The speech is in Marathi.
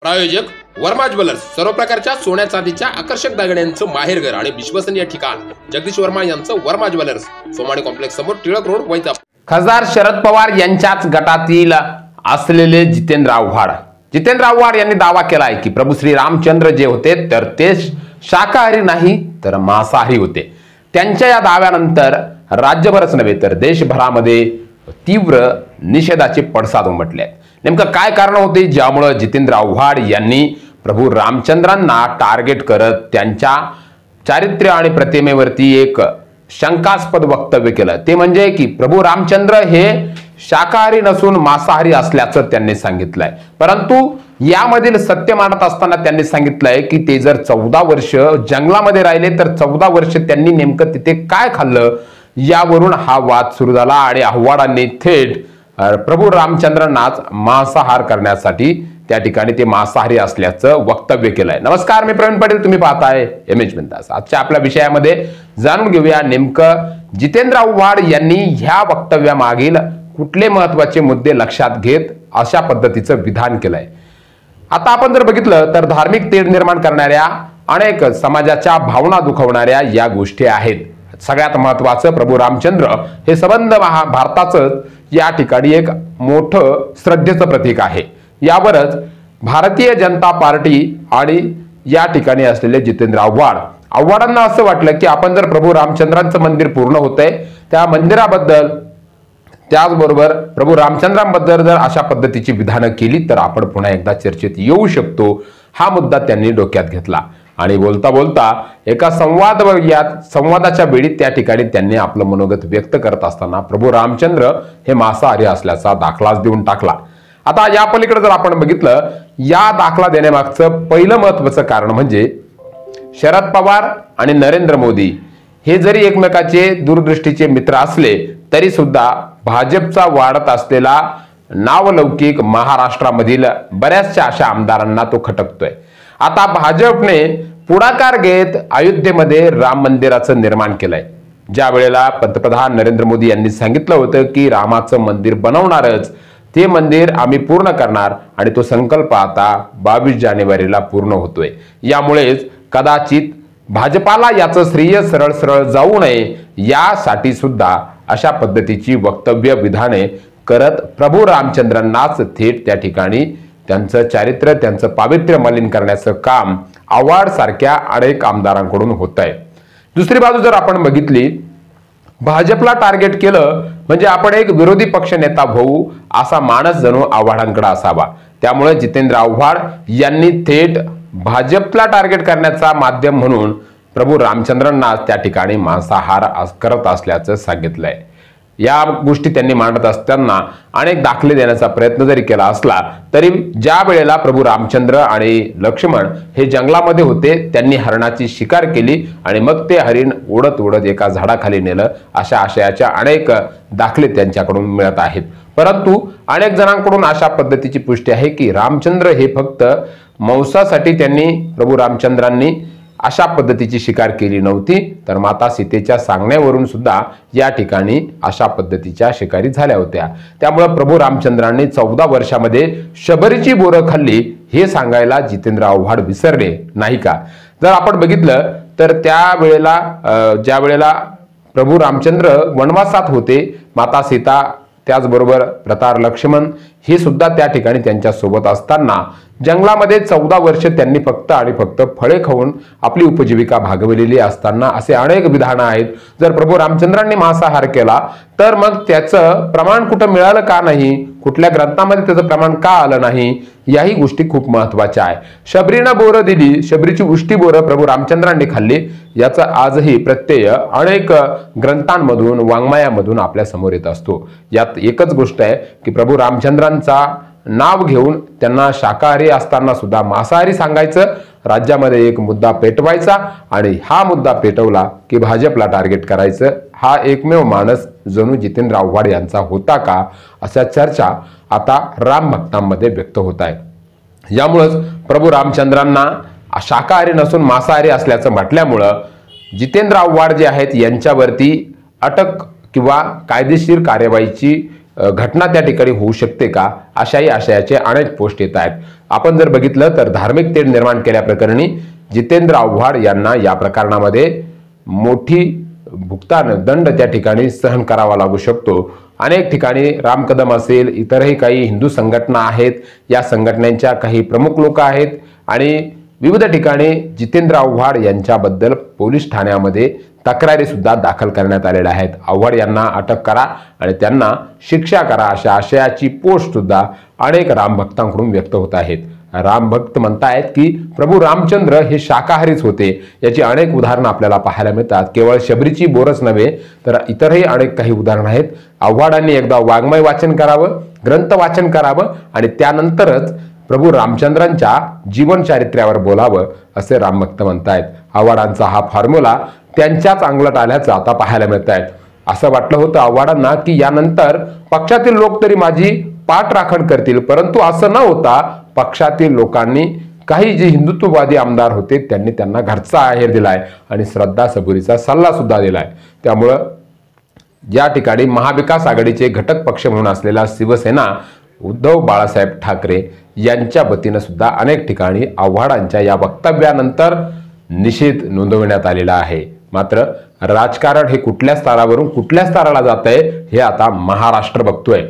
प्रायोजक वर्मा ज्वेलर्स, सर्व प्रकारच्या सोन्या चांदीच्या आकर्षक दागिन्यांचं माहेरघर आणि विश्वसनीय ठिकाण जगदीश वर्मा यांचं वर्मा ज्वेलर्स, सोमाणी कॉम्प्लेक्स समोर, टिळक रोड, वैजापूर। खासदार शरद पवार यांच्याच गटातील असलेले जितेंद्र आव्हाड यांनी दावा केला आहे की प्रभू श्री रामचंद्र जे होते तर ते शाकाहारी नाही तर मांसाहारी होते। त्यांच्या या दाव्यानंतर राज्यभरच नव्हे तर देशभरामध्ये तीव्र निषेधाचे पडसाद उमटले आहेत। नेमकं काय कारण होते ज्यामुळे जितेंद्र आव्हाड यांनी प्रभू रामचंद्रांना टार्गेट करत त्यांच्या चारित्र्य आणि प्रतिमेवरती एक शंकास्पद वक्तव्य केलं? ते म्हणजे की प्रभू रामचंद्र हे शाकाहारी नसून मांसाहारी असल्याचं त्यांनी सांगितलंय। परंतु यामधील सत्य मांडत असताना त्यांनी सांगितलंय की ते जर 14 वर्ष जंगलामध्ये राहिले तर 14 वर्ष त्यांनी नेमकं तिथे काय खाल्लं यावरून हा वाद सुरू झाला आणि आव्हाडांनी थेट प्रभू रामचंद्रांनाच मांसाहार करण्यासाठी त्या ठिकाणी ते मांसाहारी असल्याचं वक्तव्य केलंय। नमस्कार, मी प्रवीण पाटील, तुम्ही पाहताय एमएच बिंदास। आजच्या आपल्या विषयामध्ये जाणून घेऊया नेमकं जितेंद्र आव्हाड यांनी ह्या वक्तव्यामागील कुठले महत्त्वाचे मुद्दे लक्षात घेत अशा पद्धतीचं विधान केलंय। आता आपण जर बघितलं तर धार्मिक तेढ निर्माण करणाऱ्या अनेक समाजाच्या भावना दुखवणाऱ्या या गोष्टी आहेत। सगळ्यात महत्त्वाचं प्रभू रामचंद्र हे संबंध भारताचं या ठिकाणी एक मोठं श्रद्धेचं प्रतीक आहे। यावरच भारतीय जनता पार्टी आणि या ठिकाणी असलेले जितेंद्र आव्हाडांना असं वाटलं की आपण जर प्रभू रामचंद्रांचं मंदिर पूर्ण होतंय त्या मंदिराबद्दल त्याचबरोबर प्रभू रामचंद्रांबद्दल जर अशा पद्धतीची विधानं केली तर आपण पुन्हा एकदा चर्चेत येऊ शकतो। हा मुद्दा त्यांनी डोक्यात घेतला आणि बोलता बोलता एका संवादाच्या वेळी त्या ठिकाणी त्यांनी आपलं मनोगत व्यक्त करत असताना प्रभू रामचंद्र हे मांसाहारी असल्याचा दाखलाच देऊन टाकला। आता या पलीकडे जर आपण बघितलं या दाखला देण्यामागचं पहिलं महत्त्वाचं कारण म्हणजे शरद पवार आणि नरेंद्र मोदी हे जरी एकमेकाचे दूरदृष्टीचे मित्र असले तरी सुद्धा भाजपचा वाढत असलेला नावलौकिक महाराष्ट्रामधील बऱ्याचशा अशा आमदारांना तो खटकतोय। आता भाजपने पुढाकार घेत अयोध्येमध्ये राम मंदिराचं निर्माण केलंय। ज्या वेळेला पंतप्रधान नरेंद्र मोदी यांनी सांगितलं होतं की रामाचं मंदिर बनवणारच, ते मंदिर आम्ही पूर्ण करणार आणि तो संकल्प आता 22 जानेवारीला पूर्ण होतोय। यामुळेच कदाचित भाजपाला याचं श्रेय सरळ सरळ जाऊ नये यासाठी सुद्धा अशा पद्धतीची वक्तव्य विधाने करत प्रभू रामचंद्रांनाच थेट त्या ठिकाणी त्यांचं चारित्र्य त्यांचं पावित्र्य मलिन करण्याचं काम आव्हाड सारख्या अनेक आमदारांकडून होत आहे। दुसरी बाजू जर आपण बघितली, भाजपला टार्गेट केलं म्हणजे आपण एक विरोधी पक्ष नेता होऊ असा मानस जणू आव्हाडांकडे असावा। त्यामुळे जितेंद्र आव्हाड यांनी थेट भाजपला टार्गेट करण्याचा माध्यम म्हणून प्रभू रामचंद्रांना त्या ठिकाणी मांसाहार करत असल्याचं सांगितलंय। या गोष्टी त्यांनी मांडत असताना अनेक दाखले देण्याचा प्रयत्न जरी केला असला तरी ज्या वेळेला प्रभू रामचंद्र आणि लक्ष्मण हे जंगलामध्ये होते त्यांनी हरणाची शिकार केली आणि मग ते हरिण उडत उडत एका झाडाखाली नेलं अशा आशयाच्या अनेक दाखले त्यांच्याकडून मिळत आहेत। परंतु अनेक जणांकडून अशा पद्धतीची पुष्टी आहे की रामचंद्र हे फक्त मांसासाठी त्यांनी प्रभू रामचंद्रांनी अशा पद्धतीची शिकार केली नव्हती तर माता सीतेच्या सांगण्यावरून सुद्धा या ठिकाणी अशा पद्धतीच्या शिकारी झाल्या होत्या। त्यामुळे प्रभू रामचंद्रांनी 14 वर्षामध्ये शबरीची बोरं खाल्ली हे सांगायला जितेंद्र आव्हाड विसरले नाही का? जर आपण बघितलं तर त्या वेळेला ज्या वेळेला प्रभू रामचंद्र वनवासात होते, माता सीता त्याचबरोबर प्रतार लक्ष्मण हे सुद्धा त्या ठिकाणी त्यांच्या सोबत असताना जंगलामध्ये 14 वर्ष त्यांनी फक्त आणि फक्त फळे खाऊन आपली उपजीविका भागवलेली असताना असे अनेक विधानं आहेत। जर प्रभू रामचंद्रांनी मांसाहार केला तर मग त्याचं प्रमाण कुठं मिळालं का नाही, कुठल्या ग्रंथामध्ये त्याचं प्रमाण का आलं नाही, याही गोष्टी खूप महत्त्वाच्या आहे। शबरीनं बोरं दिली, शबरीची उष्टी बोरं प्रभू रामचंद्रांनी खाल्ली याचा आजही प्रत्यय अनेक ग्रंथांमधून वाङ्मयामधून आपल्या समोर येत असतो। यात एकच गोष्ट आहे की प्रभू रामचंद्रांचा नाव घेऊन त्यांना शाकाहारी असताना सुद्धा मांसाहारी सांगायचं, राज्यामध्ये एक मुद्दा पेटवायचा आणि हा मुद्दा पेटवला की भाजपला टार्गेट करायचं, हा एकमेव मानस जणू जितेंद्र आव्हाड यांचा होता का अशा चर्चा आता राम भक्तांमध्ये व्यक्त होत आहे। यामुळेच प्रभू रामचंद्रांना शाकाहारी नसून मांसाहारी असल्याचं म्हटल्यामुळं जितेंद्र आव्हाड जे आहेत यांच्यावरती अटक किंवा कायदेशीर कार्यवाहीची घटना त्या ठिकाणी होऊ शकते का अशाही आशयाचे अनेक पोस्ट येत आहेत। आपण जर बघितलं तर धार्मिक तेढ निर्माण केल्याप्रकरणी जितेंद्र आव्हाड यांना या प्रकरणामध्ये मोठी भुगतान दंड त्या ठिकाणी सहन करावा लागू शकतो। अनेक ठिकाणी राम कदम असेल, इतरही काही हिंदू संघटना आहेत, या संघटनांच्या काही प्रमुख लोक आहेत आणि विविध ठिकाणी जितेंद्र आव्हाड यांच्याबद्दल पोलीस ठाण्यामध्ये तक्रारी सुद्धा दाखल करण्यात आलेल्या आहेत। आव्हाड यांना अटक करा आणि त्यांना शिक्षा करा अशा आशयाची पोस्ट सुद्धा अनेक रामभक्तांकडून व्यक्त होत आहेत। रामभक्त म्हणतायत की प्रभू रामचंद्र हे शाकाहारीच होते। याची अनेक उदाहरणं आपल्याला पाहायला मिळतात। केवळ शबरीची बोरच नव्हे तर इतरही अनेक काही उदाहरणं आहेत। आव्हाडांनी एकदा वाङ्मय वाचन करावं, ग्रंथ वाचन करावं आणि त्यानंतरच प्रभू रामचंद्रांच्या जीवन चारित्र्यावर बोलावं असे रामभक्त म्हणतायत। आव्हाडांचा हा फॉर्म्युला त्यांच्याच अंगलट आल्याचं आता पाहायला मिळत आहे। असं वाटलं होतं आव्हाडांना की यानंतर पक्षातील लोक तरी माझी पाठ राखण करतील, परंतु असं न होता पक्षातील लोकांनी काही जे हिंदुत्ववादी आमदार होते त्यांनी त्यांना घरचा आहेर दिलाय आणि श्रद्धा सबुरीचा सल्ला सुद्धा दिलाय। त्यामुळं या ठिकाणी महाविकास आघाडीचे घटक पक्ष म्हणून असलेला शिवसेना उद्धव बाळासाहेब ठाकरे यांच्या वतीनं सुद्धा अनेक ठिकाणी आव्हाडांच्या या वक्तव्यानंतर निषेध नोंदवण्यात आलेला आहे। मात्र राजकारण हे कुठल्या स्तरावरून कुठल्या स्तराला जात आहे हे आता महाराष्ट्र बघतोय।